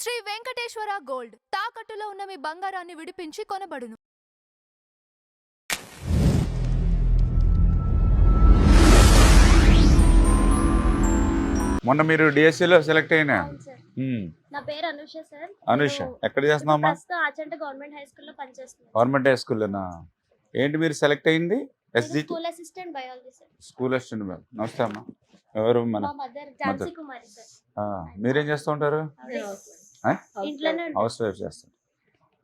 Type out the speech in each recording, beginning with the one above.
Shri Venkateswara gold తాకట్టులో ఉన్న మీ బంగారాన్ని విడిపించి కొనబడును. మొన్న మీరు డిఎస్సిలో సెలెక్ట్ అయినా? అవును సార్. నా పేరు అనుష సార్. అనుష, ఎక్కడ చేస్తున్నావమ్మా? ప్రస్తుతం ఆచంట గవర్నమెంట్ హై స్కూల్లో పనిచేస్తున్నాను. గవర్నమెంట్ హై స్కూల్లోనా? ఏంటి మీరు సెలెక్ట్ అయింది? SGT school assistant biology sir. School assistant madam. నమస్తే అమ్మా. ఎవరు? మన మా మదర్ ఝాన్సీ కుమారి సార్. మీరేం చేస్తూ ఉంటారు? ఇంట్లోనే హౌస్ వైఫ్ చేస్తారు.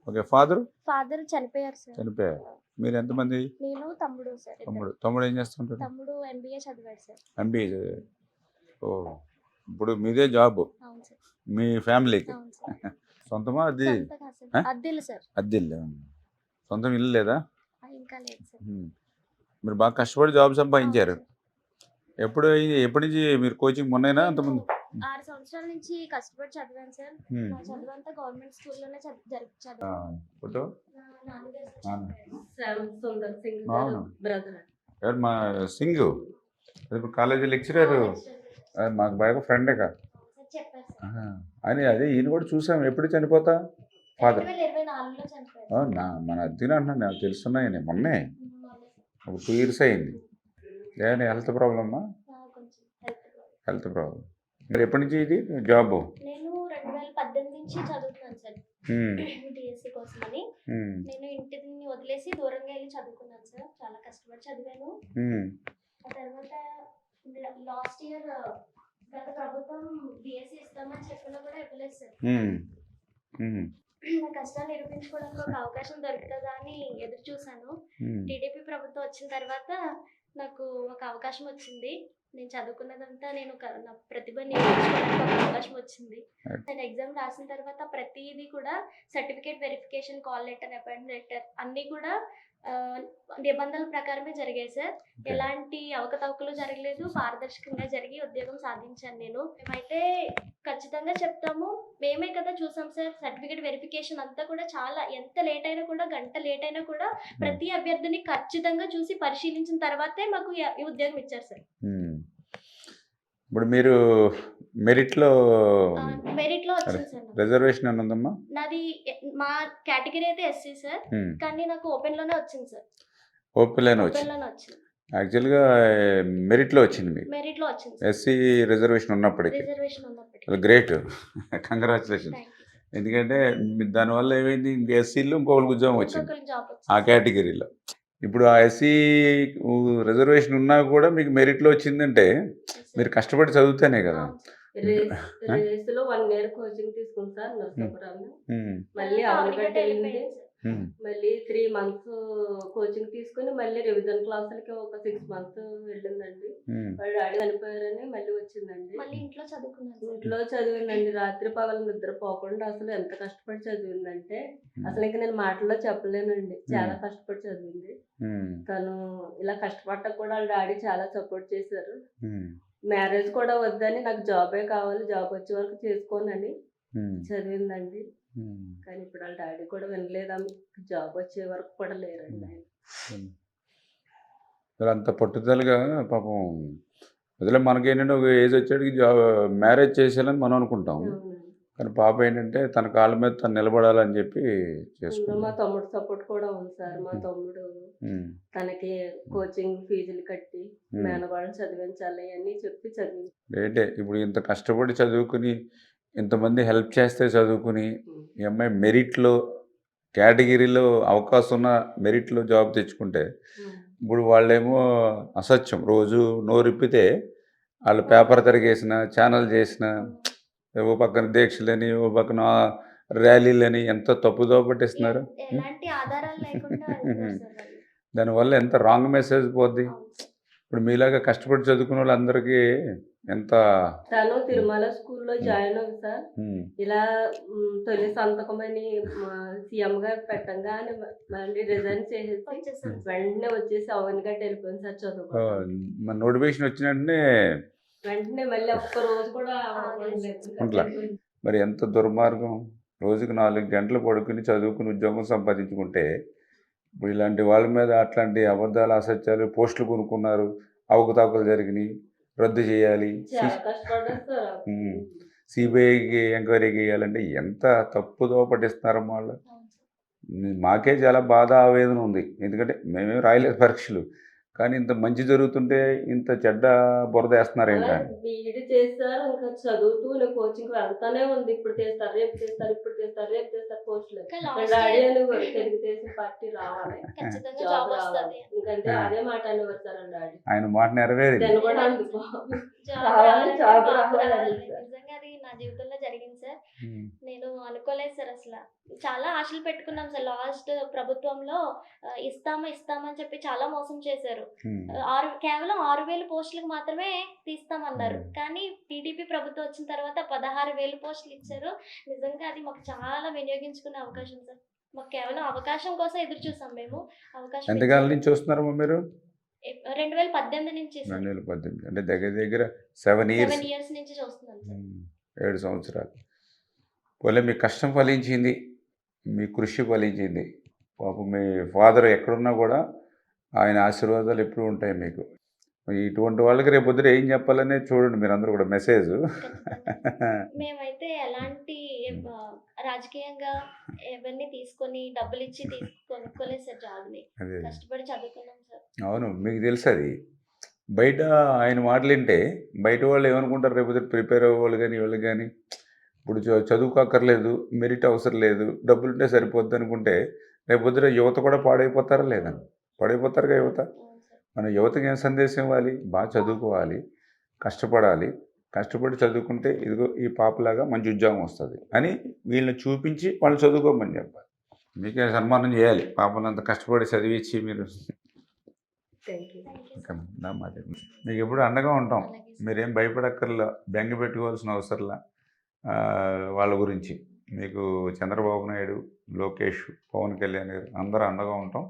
ఓకే. ఫాదర్ చనిపోయారు సార్. చనిపోయారు. మీరు ఎంతమంది? నేను తమ్ముడు సార్. తమ్ముడు ఏం చేస్తుంటారు? తమ్ముడు ఎంబీఏ చదివాడు సార్. ఎంబీఏ. ఓ, ఇప్పుడు మీదే జాబ్ అవును సార్. మీ ఫ్యామిలీకి? అవును సార్. సొంతమా? అది అద్దెలు సార్. అద్దెల్లు. సొంతం ఇల్లు లేదా? ఇంకా లేదు సార్. మీరు బాగా కష్టపడి జాబ్ సంపాదించారు. ఎప్పటి నుంచి మీరు కోచింగ్? మొన్నైనా అంతకుముందు? 6 సంవత్సరాల నుంచి కష్టపడి చదివాను సార్. నా చదువంతా గవర్నమెంట్ స్కూల్లోనే చదివాను. ఫోటో నాన్నగారు ఎవరు? మా సింగ్ ఇప్పుడు కాలేజీ లెక్చరర్. మాకు బాగా ఫ్రెండే కదా చెప్పారు సార్. అని అదే ఈయన కూడా చూసాం. ఎప్పుడు చనిపోతా ఫాదర్? 2024లో చనిపోయారు. అవునా? మన అద్దెన అంటున్నాను. నాకు తెలుస్తున్నాయని మొన్నే ఒక 2 years అయింది. ఏమైనా హెల్త్ ప్రాబ్లమ్మా? కొంచెం హెల్త్ ప్రాబ్లం. మరి ఎప్పటి నుంచి ఇది జాబ్? నేను 2018 నుంచి చదువుతున్నాను సార్. డిఎస్సి కోసమని నేను ఇంటిని వదిలేసి దూరంగా వెళ్ళి చదువుకున్నాను సార్. చాలా కష్టపడి చదివాను. ఆ తర్వాత లాస్ట్ ఇయర్ గత ప్రభుత్వం డిఎస్సి ఇస్తామని చెప్పినా కూడా ఇవ్వలేదు సార్. నా కష్టాన్ని నిరూపించుకోవడానికి ఒక అవకాశం దొరుకుతుందా అని ఎదురు చూశాను. టీడీపీ ప్రభుత్వం వచ్చిన తర్వాత నాకు ఒక అవకాశం వచ్చింది. నేను చదువుకున్నదంతా నేను నా ప్రతిభని నిరూపించుకోవడానికి ఒక అవకాశం వచ్చింది. నేను ఎగ్జామ్ రాసిన తర్వాత ప్రతిదీ కూడా certificate verification, call letter, appointment letter అన్నీ కూడా నిబంధనల ప్రకారమే జరిగాయి సార్. ఎలాంటి అవకతవకలు జరగలేదు. పారదర్శకంగా జరిగి ఉద్యోగం సాధించాను నేను. మేమైతే ఖచ్చితంగా చెప్తాము, మేమే కదా చూసాం సార్. సర్టిఫికేట్ వెరిఫికేషన్ అంతా కూడా చాలా ఎంత లేట్ అయినా కూడా, గంట లేట్ అయినా కూడా ప్రతి అభ్యర్థిని ఖచ్చితంగా చూసి పరిశీలించిన తర్వాతే మాకు ఈ ఉద్యోగం ఇచ్చారు సార్. ఇప్పుడు మీరు మెరిట్లో వచ్చింది సార్. రిజర్వేషన్ అని ఉందమ్మా? నాది మా కేటగిరీ అయితే ఎస్సీ సార్, కానీ నాకు ఓపెన్ లోనే వచ్చింది సార్. ఓపెన్ లోనే వచ్చింది. యాక్చువల్గా మెరిట్లో వచ్చింది మీకు? మెరిట్లో వచ్చింది. ఎస్సీ రిజర్వేషన్ ఉన్నప్పటికీ గ్రేట్. కంగ్రాచులేషన్. ఎందుకంటే దానివల్ల ఏమైంది, ఇంక ఎస్సీలో ఇంకొకరికి ఉద్యోగం వచ్చింది ఆ కేటగిరీలో. ఇప్పుడు ఆ ఎస్సీ రిజర్వేషన్ ఉన్నా కూడా మీకు మెరిట్లో వచ్చిందంటే మీరు కష్టపడి చదివితేనే కదా. రేసులో 1 year కోచింగ్ తీసుకుంటాను నర్సాపురంలో. మళ్ళీ అవనగడ్డ వెళ్ళింది. మళ్ళీ 3 months కోచింగ్ తీసుకుని మళ్ళీ రివిజన్ క్లాసులకి ఒక 6 months వెళ్ళిందండి. వాళ్ళు డాడీ చనిపోయారని మళ్ళీ వచ్చిందండి. ఇంట్లో చదివిందండి. రాత్రి పగలు నిద్ర పోకుండా అసలు ఎంత కష్టపడి చదివిందంటే అసలు ఇంకా నేను మాటల్లో చెప్పలేనండి. చాలా కష్టపడి చదివింది తను. ఇలా కష్టపడ్డా కూడా వాళ్ళ డాడీ చాలా సపోర్ట్ చేశారు. మ్యారేజ్ కూడా వద్దని, నాకు జాబే కావాలి, జాబ్ వచ్చే వరకు చేసుకోనని చదివిందండి. కానీ ఇప్పుడు వాళ్ళ డాడీ కూడా వినలేదు. జాబ్ వచ్చే వరకు కూడా లేరండి ఆయన. అంత పట్టుదలగా పాపం వదిలే. మనకేంటంటే ఒక ఏజ్ వచ్చేటికి మ్యారేజ్ చేసేయాలని మనం అనుకుంటాం. కానీ పాప ఏంటంటే తన కాళ్ళ మీద తను నిలబడాలని చెప్పి చేసుకుంటాం. మా తమ్ముడు సపోర్ట్ కూడా ఉంది సార్. మా తమ్ముడు తనకి కోచింగ్ ఫీజులు కట్టి మేనవాళ్ళని చదివించాలి అని చెప్పి చదివి ఏంటే ఇప్పుడు ఇంత కష్టపడి చదువుకుని ఇంతమంది హెల్ప్ చేస్తే చదువుకుని ఈ అమ్మాయి మెరిట్లో కేటగిరీలో అవకాశం ఉన్న మెరిట్లో జాబ్ తెచ్చుకుంటే, ఇప్పుడు వాళ్ళేమో అసత్యం రోజు నోరిప్పితే వాళ్ళు పేపర్ తిరిగేసిన, ఛానల్ చేసిన, ఓ పక్కన దీక్షలని, ఓ పక్కన ర్యాలీలని ఎంత తప్పుదో పట్టిస్తున్నారు. దానివల్ల ఎంత రాంగ్ మెసేజ్ పోద్ది. ఇప్పుడు మీలాగా కష్టపడి చదువుకున్న వాళ్ళందరికీ ఎంత. తను తిరుమల స్కూల్లో జాయిన్ అవుతుంది సార్. ఇలా తొలి సంతకం అని సీఎం గారు పెట్టంగానే మళ్ళీ రిజైన్ చేసేసి వెంటనే వచ్చేసి అవన్గట్ట వెళ్ళిపోయింది సార్ చదువు. మన నోటిఫికేషన్ వచ్చినట్టే వెంటనే మళ్ళీ ఒక్క రోజు కూడా అట్లా. మరి ఎంత దుర్మార్గం. రోజుకి 4 గంటలు పడుకుని చదువుకుని ఉద్యోగం సంపాదించుకుంటే ఇప్పుడు ఇలాంటి వాళ్ళ మీద అట్లాంటి అబద్ధాలు, అసత్యాలు, పోస్టులు కొనుక్కున్నారు, అవకతవకలు జరిగినాయి, రద్దు చేయాలి, సిబిఐకి ఎంక్వైరీ చేయాలంటే ఎంత తప్పుదో పట్టిస్తున్నారమ్మా వాళ్ళు. అవును సార్. మాకే చాలా బాధ ఆవేదన ఉంది. ఎందుకంటే మేమేం రాయలేదు పరీక్షలు. కానీ ఇంత మంచి జరుగుతుంటే ఇంత చెడ్డ బురద అలా వేస్తున్నారేంటని. బీఈడీ చేశారు, ఇంకా చదువుతూ కోచింగ్ వెళ్తానే ఉంది. ఇప్పుడు చేస్తారు, రేపు చేస్తారు, ఇప్పుడు చేస్తారు, రేపు చేస్తారు పోస్టులు. ఇంకా మా లాస్ట్ డాడీ ఇయర్ అనేవారు తెలుగుదేశం పార్టీ రావాలి, ఖచ్చితంగా జాబ్ జాబ్ రావాలి. వస్తుంది. ఇంకంటే అదే మాట అనేవారు సార్ డాడీ. ఆయన మాట నెరవేరింది. నేను కూడా అందుకో జాబ్ రావాలి, రావాలంటే జాబ్ బాబు రావాలి రావాలి. అని సార్. నిజంగా అది నా జీవితంలో జరిగింది సార్. ఉమ్. నేను అనుకోలేదు సార్ అసలు. చాలా ఆశలు పెట్టుకున్నాం సార్. లాస్ట్ ప్రభుత్వంలో ఇస్తామని చెప్పి చాలా మోసం చేశారు. ఉమ్. కేవలం 6,000 పోస్టులకు మాత్రమే తీస్తామన్నారు. Hmm. కానీ టీడీపీ ప్రభుత్వం వచ్చిన తర్వాత 16,000 పోస్టులు ఇచ్చారు. నిజంగా అది మాకు చాలా వినియోగించుకునే అవకాశం సార్. మాకు కేవలం అవకాశం కోసం ఎదురు చూసాం మేము. అవకాశం ఎంతకాలం ఇచ్చారు. నుంచి చూస్తున్నారమ్మా మీరు? 2018 నుంచి సార్. 2018 అంటే దగ్గర దగ్గర 7 ఇయర్స్. 7 ఇయర్స్ నుంచి చూస్తున్నాను సార్. 7 సంవత్సరాలు. పోలే మీ కష్టం ఫలించింది, మీ కృషి ఫలించింది. పాపం మీ ఫాదర్ ఎక్కడున్నా కూడా ఆయన ఆశీర్వాదాలు ఎప్పుడూ ఉంటాయి మీకు. ఇటువంటి వాళ్ళకి రేపు పొద్దున ఏం చెప్పాలనే చూడండి మీరందరూ కూడా మెసేజ్. ఖచ్చితంగా. మేమైతే ఎలాంటి రాజకీయంగా ఎవరిని తీసుకొని డబ్బులు ఇచ్చి కొనుక్కోలేదు సార్ జాబ్ని. అదే కష్టపడి చదువుకున్నాం సార్. అవును, మీకు తెలుసు అది. బయట ఆయన మాటలు వింటే బయట వాళ్ళు ఏమనుకుంటారు, రేపు పొద్దున ప్రిపేర్ అవ్వాలి కానీ వాళ్ళు కానీ ఇప్పుడు చదువుకోక్కర్లేదు, మెరిట్ అవసరం లేదు, డబ్బులు ఉంటే సరిపోద్ది అనుకుంటే రేపు పొద్దున యువత కూడా పాడైపోతారా లేదా? పాడైపోతారుగా యువత. అవును సార్. మన యువతకి ఏం సందేశం ఇవ్వాలి? బాగా చదువుకోవాలి, కష్టపడాలి, కష్టపడి చదువుకుంటే ఇదిగో ఈ పాపలాగా మంచి ఉద్యోగం వస్తుంది అని వీళ్ళని చూపించి వాళ్ళు చదువుకోమని చెప్పాలి. మీకే సన్మానం చేయాలి పాపను అంత కష్టపడి చదివించి మీరు. Thank you. థ్యాంక్ యూ ఇంకా సార్. నా మాట మీకు ఎప్పుడు అండగా ఉంటాం. అలాగే సార్. మీరేం భయపడక్కర్లా, బెంగ పెట్టుకోవాల్సిన అవసరంలా. వాళ్ళ గురించి మీకు చంద్రబాబు నాయుడు, లోకేష్, పవన్ కళ్యాణ్ గారు అందరూ అండగా ఉంటాం.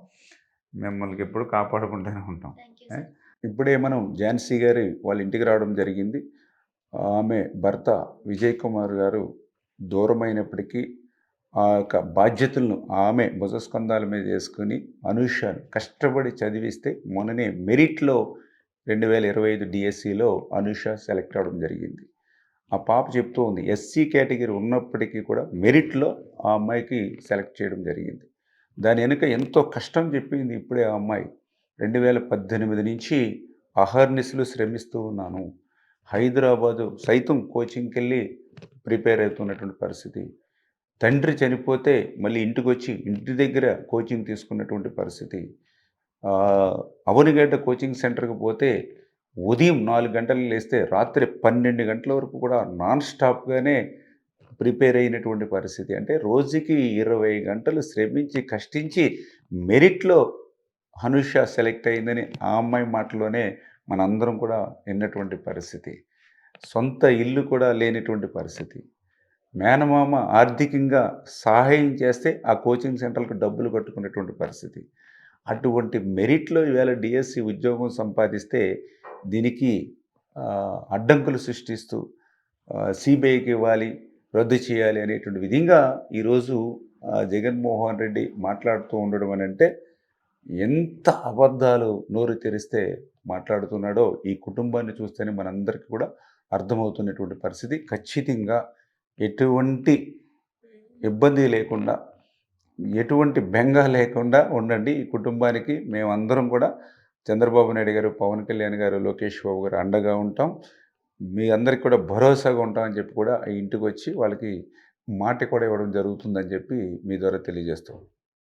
మిమ్మల్ని ఎప్పుడు కాపాడుకుంటూనే ఉంటాం. Thank you sir. ఇప్పుడే మనం ఝాన్సీ గారి వాళ్ళ ఇంటికి రావడం జరిగింది. ఆమె భర్త విజయ్ కుమార్ గారు దూరమైనప్పటికీ ఆ యొక్క బాధ్యతలను ఆమె భుజస్కంధాల మీద వేసుకుని అనూషను కష్టపడి చదివిస్తే మొన్ననే మెరిట్లో 2025 డిఎస్సిలో అనూష సెలెక్ట్ అవ్వడం జరిగింది. ఆ పాప చెప్తూ ఉంది, ఎస్సీ కేటగిరీ ఉన్నప్పటికీ కూడా మెరిట్లో ఆ అమ్మాయికి సెలెక్ట్ చేయడం జరిగింది. దాని వెనుక ఎంతో కష్టం చెప్పింది ఇప్పుడే ఆ అమ్మాయి. 2018 నుంచి అహర్నిశలు శ్రమిస్తూ ఉన్నాను, హైదరాబాదు సైతం కోచింగ్కి వెళ్ళి ప్రిపేర్ అవుతున్నటువంటి పరిస్థితి. తండ్రి చనిపోతే మళ్ళీ ఇంటికి వచ్చి ఇంటి దగ్గర కోచింగ్ తీసుకున్నటువంటి పరిస్థితి. అవనిగడ్డ కోచింగ్ సెంటర్కి పోతే ఉదయం 4 గంటలు లేస్తే రాత్రి 12 గంటల వరకు కూడా నాన్ స్టాప్గానే ప్రిపేర్ అయినటువంటి పరిస్థితి. అంటే రోజుకి 20 గంటలు శ్రమించి కష్టించి మెరిట్లో అనూష సెలెక్ట్ అయిందని ఆ అమ్మాయి మాటలోనే మనందరం కూడా విన్నటువంటి పరిస్థితి. సొంత ఇల్లు కూడా లేనిటువంటి పరిస్థితి. మేనమామ ఆర్థికంగా సహాయం చేస్తే ఆ కోచింగ్ సెంటర్లకు డబ్బులు కట్టుకునేటువంటి పరిస్థితి. అటువంటి మెరిట్లో ఈవేళ డిఎస్సి ఉద్యోగం సంపాదిస్తే దీనికి అడ్డంకులు సృష్టిస్తూ సిబిఐకి ఇవ్వాలి, రద్దు చేయాలి అనేటువంటి విధంగా ఈరోజు జగన్మోహన్ రెడ్డి మాట్లాడుతూ ఉండడం అని అంటే ఎంత అబద్ధాలు నోరు తెరిస్తే మాట్లాడుతున్నాడో ఈ కుటుంబాన్ని చూస్తేనే మనందరికీ కూడా అర్థమవుతున్నటువంటి పరిస్థితి. ఖచ్చితంగా ఎటువంటి ఇబ్బంది లేకుండా, ఎటువంటి బెంగ లేకుండా ఉండండి. ఈ కుటుంబానికి మేమందరం కూడా చంద్రబాబు నాయుడు గారు, పవన్ కళ్యాణ్ గారు, లోకేష్ బాబు గారు అండగా ఉంటాం. మీ అందరికి కూడా భరోసాగా ఉంటామని చెప్పి కూడా ఇంటికి వచ్చి వాళ్ళకి మాట కూడా ఇవ్వడం జరుగుతుందని చెప్పి మీ ద్వారా తెలియజేస్తాం.